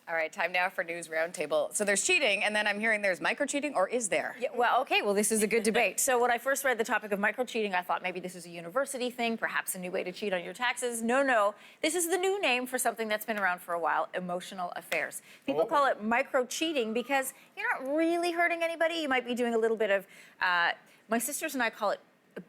All right, time now for News Roundtable. So there's cheating, and then I'm hearing there's micro-cheating, or is there? Yeah, well, okay, well, this is a good debate. So when I first read the topic of micro-cheating, I thought maybe this is a university thing, perhaps a new way to cheat on your taxes. No. This is the new name for something that's been around for a while, emotional affairs. People call it micro-cheating because you're not really hurting anybody. You might be doing a little bit of, my sisters and I call it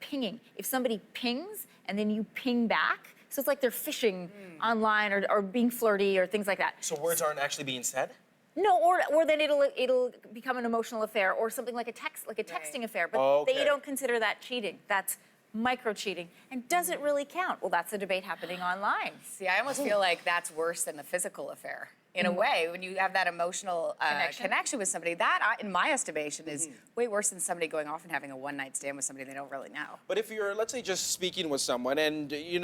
pinging. If somebody pings and then you ping back, so it's like they're fishing online or being flirty or things like that. So words aren't actually being said? No, or then it'll become an emotional affair or something like a texting affair. But they don't consider that cheating. That's micro-cheating. And does it really count? Well, that's a debate happening online. See, I almost feel like that's worse than the physical affair. In a way, when you have that emotional connection with somebody, that, in my estimation, is way worse than somebody going off and having a one-night stand with somebody they don't really know. But if you're, let's say, just speaking with someone and, you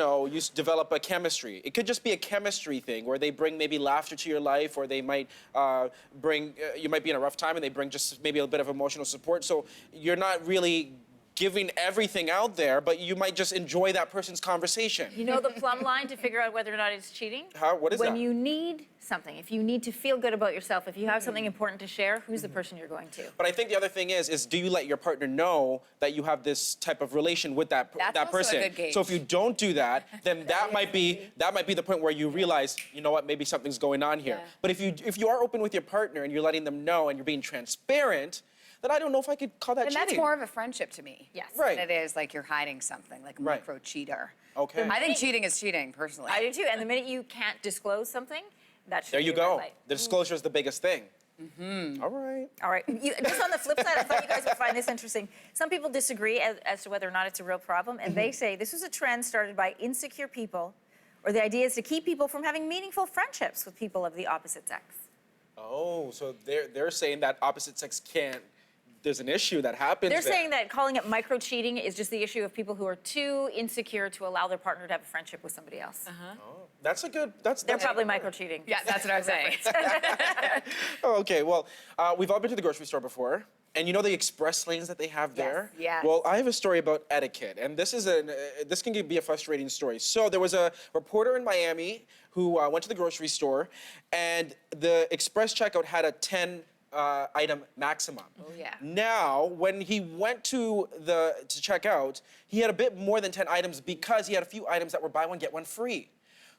develop a chemistry, it could just be a chemistry thing where they bring maybe laughter to your life, or they might you might be in a rough time and they bring just maybe a bit of emotional support. So you're not really giving everything out there, but you might just enjoy that person's conversation. You know the plumb line to figure out whether or not it's cheating? What is that? When you need something, if you need to feel good about yourself, if you have something important to share, who's the person you're going to? But I think the other thing is do you let your partner know that you have this type of relation with that also person? a good gauge. So if you don't do that, then that might be the point where you realize, you know what, maybe something's going on here. Yeah. But if you are open with your partner and you're letting them know and you're being transparent, then I don't know if I could call that cheating. And that's more of a friendship to me. Yes. Right. Than it is like you're hiding something, like a micro-cheater. Okay. I think cheating is cheating, personally. I do too, and the minute you can't disclose something, that should There be you a red go. light. The disclosure is the biggest thing. All right. All right. Just on the flip side, I thought you guys would find this interesting. Some people disagree as to whether or not it's a real problem, and they say this is a trend started by insecure people, or the idea is to keep people from having meaningful friendships with people of the opposite sex. Oh, so they're saying that opposite sex can't. There's an issue that happens. They're saying that calling it micro-cheating is just the issue of people who are too insecure to allow their partner to have a friendship with somebody else. That's a good. They're probably micro-cheating. Yeah, that's what I was saying. Oh, okay. Well, we've all been to the grocery store before, and you know the express lanes that they have there. yes. Well, I have a story about etiquette, and this can be a frustrating story. So there was a reporter in Miami who went to the grocery store, and the express checkout had a 10 item maximum. Oh, yeah. Now, when he went to check out, he had a bit more than 10 items because he had a few items that were buy one, get one free.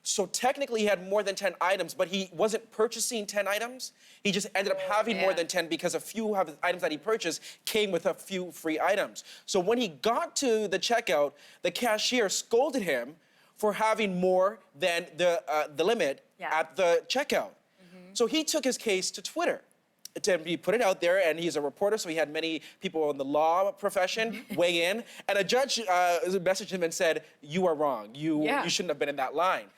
So technically he had more than 10 items, but he wasn't purchasing 10 items. He just ended up having more than 10 because a few of the items that he purchased came with a few free items. So when he got to the checkout, the cashier scolded him for having more than the limit at the checkout. So he took his case to Twitter. He put it out there, and he's a reporter, so he had many people in the law profession weigh in. And a judge messaged him and said, "You are wrong. You shouldn't have been in that line."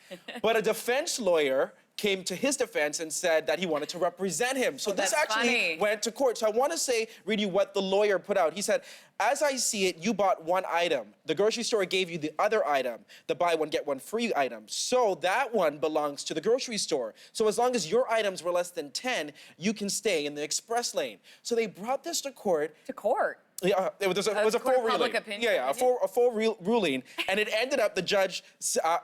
But a defense lawyer came to his defense and said that he wanted to represent him. So this actually went to court. So I want to read you what the lawyer put out. He said, "As I see it, you bought one item. The grocery store gave you the other item, the buy one, get one free item. So that one belongs to the grocery store. So as long as your items were less than 10, you can stay in the express lane." So they brought this to court. To court? Yeah, it was a full ruling. Public opinion. Yeah, a full ruling, and it ended up the judge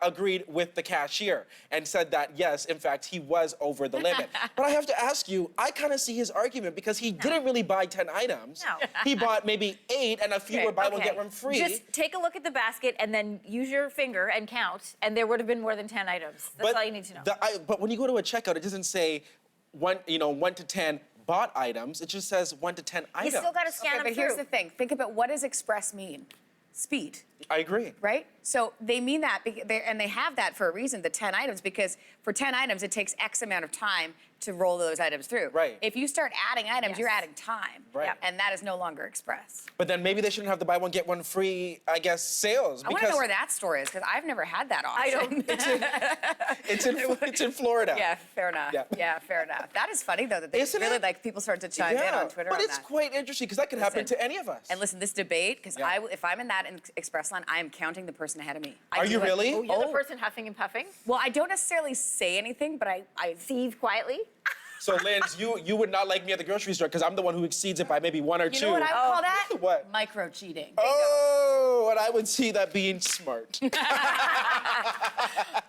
agreed with the cashier and said that yes, in fact, he was over the limit. But I have to ask you, I kind of see his argument because he didn't really buy 10 items. No. He bought maybe 8, and a few were buy one get one free. Just take a look at the basket and then use your finger and count, and there would have been more than 10 items. That's all you need to know. But when you go to a checkout, it doesn't say 1 to 10. Bought items, it just says 1 to 10 items. You still got to scan them but through. here's the thing. Think about what does express mean? Speed. I agree. Right? So they mean that, and they have that for a reason, the 10 items, because for 10 items, it takes X amount of time to roll those items through. Right. If you start adding items, you're adding time. Right. Yep. And that is no longer express. But then maybe they shouldn't have the buy one, get one free, I guess, sales. I want to know where that store is, because I've never had that option. It's in Florida. Yeah, fair enough. Yeah, fair enough. That is funny, though, that they Isn't really, it? like, people start to chime in on Twitter but on it's that. quite interesting, because that could happen to any of us. And listen, this debate, because if I'm in that express line, I am counting the person ahead of me. Are you really? Oh, you're the person huffing and puffing? Well, I don't necessarily say anything, but I Thieve quietly? So, Linz, you would not like me at the grocery store because I'm the one who exceeds it by maybe 1 or 2. You know what I would call that? What? Micro-cheating. Oh, and I would see that being smart.